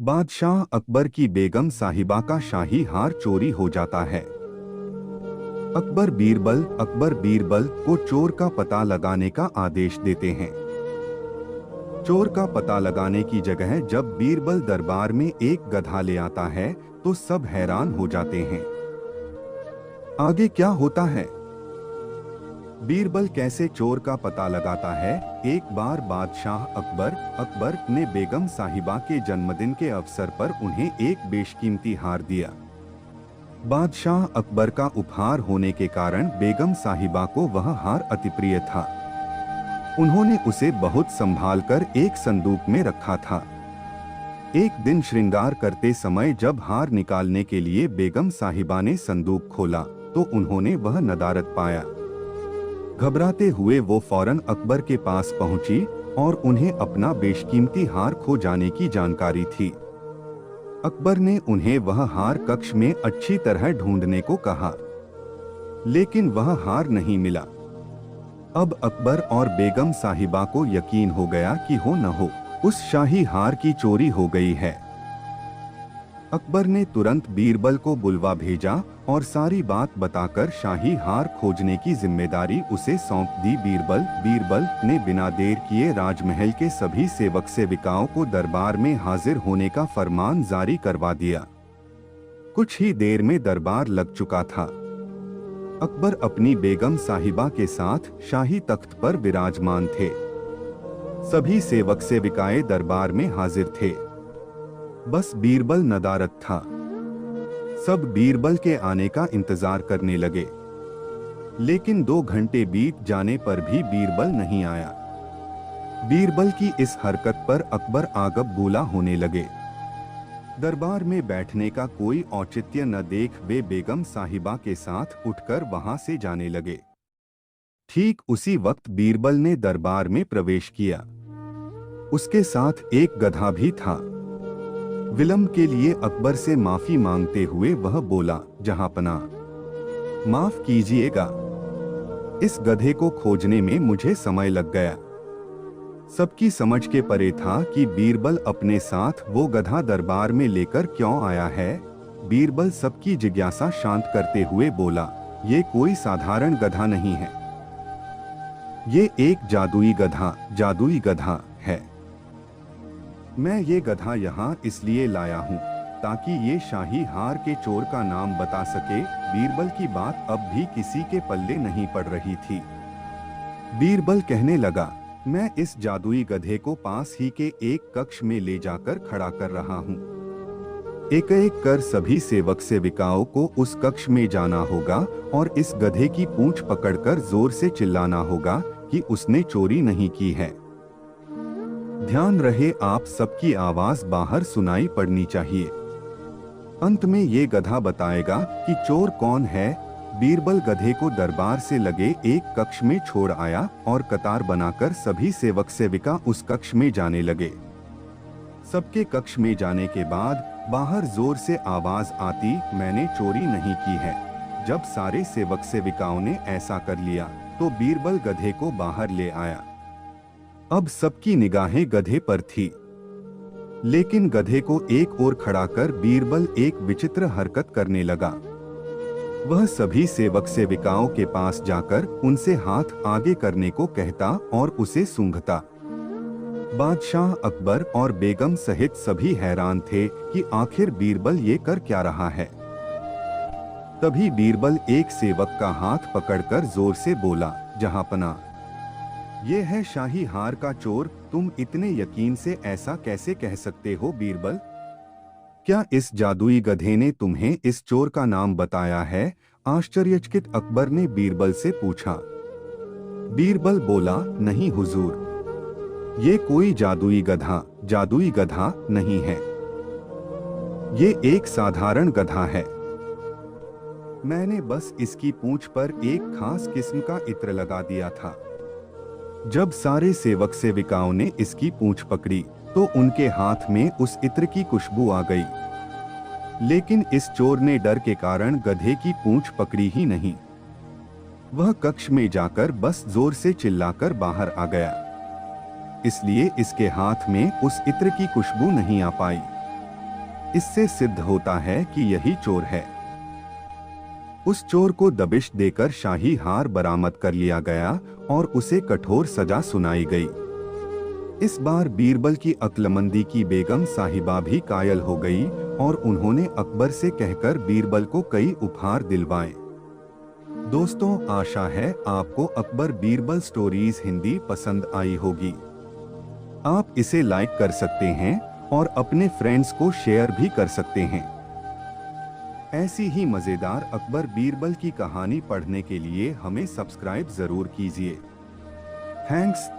बादशाह अकबर की बेगम साहिबा का शाही हार चोरी हो जाता है। अकबर बीरबल को चोर का पता लगाने का आदेश देते हैं। चोर का पता लगाने की जगह जब बीरबल दरबार में एक गधा ले आता है तो सब हैरान हो जाते हैं। आगे क्या होता है? बीरबल कैसे चोर का पता लगाता है? एक बार बादशाह अकबर ने बेगम साहिबा के जन्मदिन के अवसर पर उन्हें एक बेशकीमती हार दिया। बादशाह अकबर का उपहार होने के कारण बेगम साहिबा को वह हार अति प्रिय था। उन्होंने उसे बहुत संभालकर एक संदूक में रखा था। एक दिन श्रृंगार करते समय जब हार निकालने के लिए बेगम साहिबा ने संदूक खोला तो उन्होंने वह नदारत पाया। घबराते हुए वो फौरन अकबर के पास पहुंची और उन्हें अपना बेशकीमती हार खो जाने की जानकारी थी। अकबर ने उन्हें वह हार कक्ष में अच्छी तरह ढूंढने को कहा, लेकिन वह हार नहीं मिला। अब अकबर और बेगम साहिबा को यकीन हो गया कि हो न हो उस शाही हार की चोरी हो गई है। अकबर ने तुरंत बीरबल को बुलवा भेजा और सारी बात बताकर शाही हार खोजने की जिम्मेदारी उसे सौंप दी। बीरबल ने बिना देर किए राजमहल के सभी सेवक सेविकाओं को दरबार में हाजिर होने का फरमान जारी करवा दिया। कुछ ही देर में दरबार लग चुका था। अकबर अपनी बेगम साहिबा के साथ शाही तख्त पर विराजमान थे। सभी सेवक सेविकाएं दरबार में हाजिर थे। बस बीरबल नदारत था। सब बीरबल के आने का इंतजार करने लगे, लेकिन 2 घंटे बीत जाने पर भी बीरबल नहीं आया। बीरबल की इस हरकत पर अकबर आगब बूला होने लगे। दरबार में बैठने का कोई औचित्य न देख वे बेगम साहिबा के साथ उठकर वहां से जाने लगे। ठीक उसी वक्त बीरबल ने दरबार में प्रवेश किया। उसके साथ एक गधा भी था। विलंब के लिए अकबर से माफी मांगते हुए वह बोला, जहांपना, माफ कीजिएगा, इस गधे को खोजने में मुझे समय लग गया। सबकी समझ के परे था कि बीरबल अपने साथ वो गधा दरबार में लेकर क्यों आया है। बीरबल सबकी जिज्ञासा शांत करते हुए बोला, ये कोई साधारण गधा नहीं है, ये एक जादुई गधा है। मैं ये गधा यहाँ इसलिए लाया हूँ ताकि ये शाही हार के चोर का नाम बता सके। बीरबल की बात अब भी किसी के पल्ले नहीं पड़ रही थी। बीरबल कहने लगा, मैं इस जादुई गधे को पास ही के एक कक्ष में ले जाकर खड़ा कर रहा हूँ। एक एक कर सभी सेवक सेविकाओं को उस कक्ष में जाना होगा और इस गधे की पूंछ पकड़कर जोर से चिल्लाना होगा कि उसने चोरी नहीं की है। ध्यान रहे, आप सबकी आवाज बाहर सुनाई पड़नी चाहिए। अंत में ये गधा बताएगा कि चोर कौन है। बीरबल गधे को दरबार से लगे एक कक्ष में छोड़ आया और कतार बनाकर सभी सेवक सेविका उस कक्ष में जाने लगे। सबके कक्ष में जाने के बाद बाहर जोर से आवाज आती, मैंने चोरी नहीं की है। जब सारे सेवक सेविकाओं ने ऐसा कर लिया तो बीरबल गधे को बाहर ले आया। अब सबकी निगाहें गधे पर थी, लेकिन गधे को एक ओर खड़ा कर बीरबल एक विचित्र हरकत करने लगा। वह सभी सेवक सेविकाओं के पास जाकर उनसे हाथ आगे करने को कहता और उसे सूंघता। बादशाह अकबर और बेगम सहित सभी हैरान थे कि आखिर बीरबल ये कर क्या रहा है। तभी बीरबल एक सेवक का हाथ पकड़कर जोर से बोला, जहांपना, ये है शाही हार का चोर। तुम इतने यकीन से ऐसा कैसे कह सकते हो बीरबल? क्या इस जादुई गधे ने तुम्हें इस चोर का नाम बताया है? आश्चर्यचकित अकबर ने बीरबल से पूछा। बीरबल बोला, नहीं हुजूर, ये कोई जादुई गधा नहीं है, ये एक साधारण गधा है। मैंने बस इसकी पूंछ पर एक खास किस्म का इत्र लगा दिया था। जब सारे सेवक सेविकाओं ने इसकी पूंछ पकड़ी तो उनके हाथ में उस इत्र की खुशबू आ गई, लेकिन इस चोर ने डर के कारण गधे की पूंछ पकड़ी ही नहीं। वह कक्ष में जाकर बस जोर से चिल्लाकर बाहर आ गया, इसलिए इसके हाथ में उस इत्र की खुशबू नहीं आ पाई। इससे सिद्ध होता है कि यही चोर है। उस चोर को दबिश देकर शाही हार बरामद कर लिया गया और उसे कठोर सजा सुनाई गई। इस बार बीरबल की अक्लमंदी की बेगम साहिबा भी कायल हो गई और उन्होंने अकबर से कहकर बीरबल को कई उपहार दिलवाए। दोस्तों, आशा है आपको अकबर बीरबल स्टोरीज हिंदी पसंद आई होगी। आप इसे लाइक कर सकते हैं और अपने फ्रेंड्स को शेयर भी कर सकते हैं। ऐसी ही मजेदार अकबर बीरबल की कहानी पढ़ने के लिए हमें सब्सक्राइब जरूर कीजिए। थैंक्स।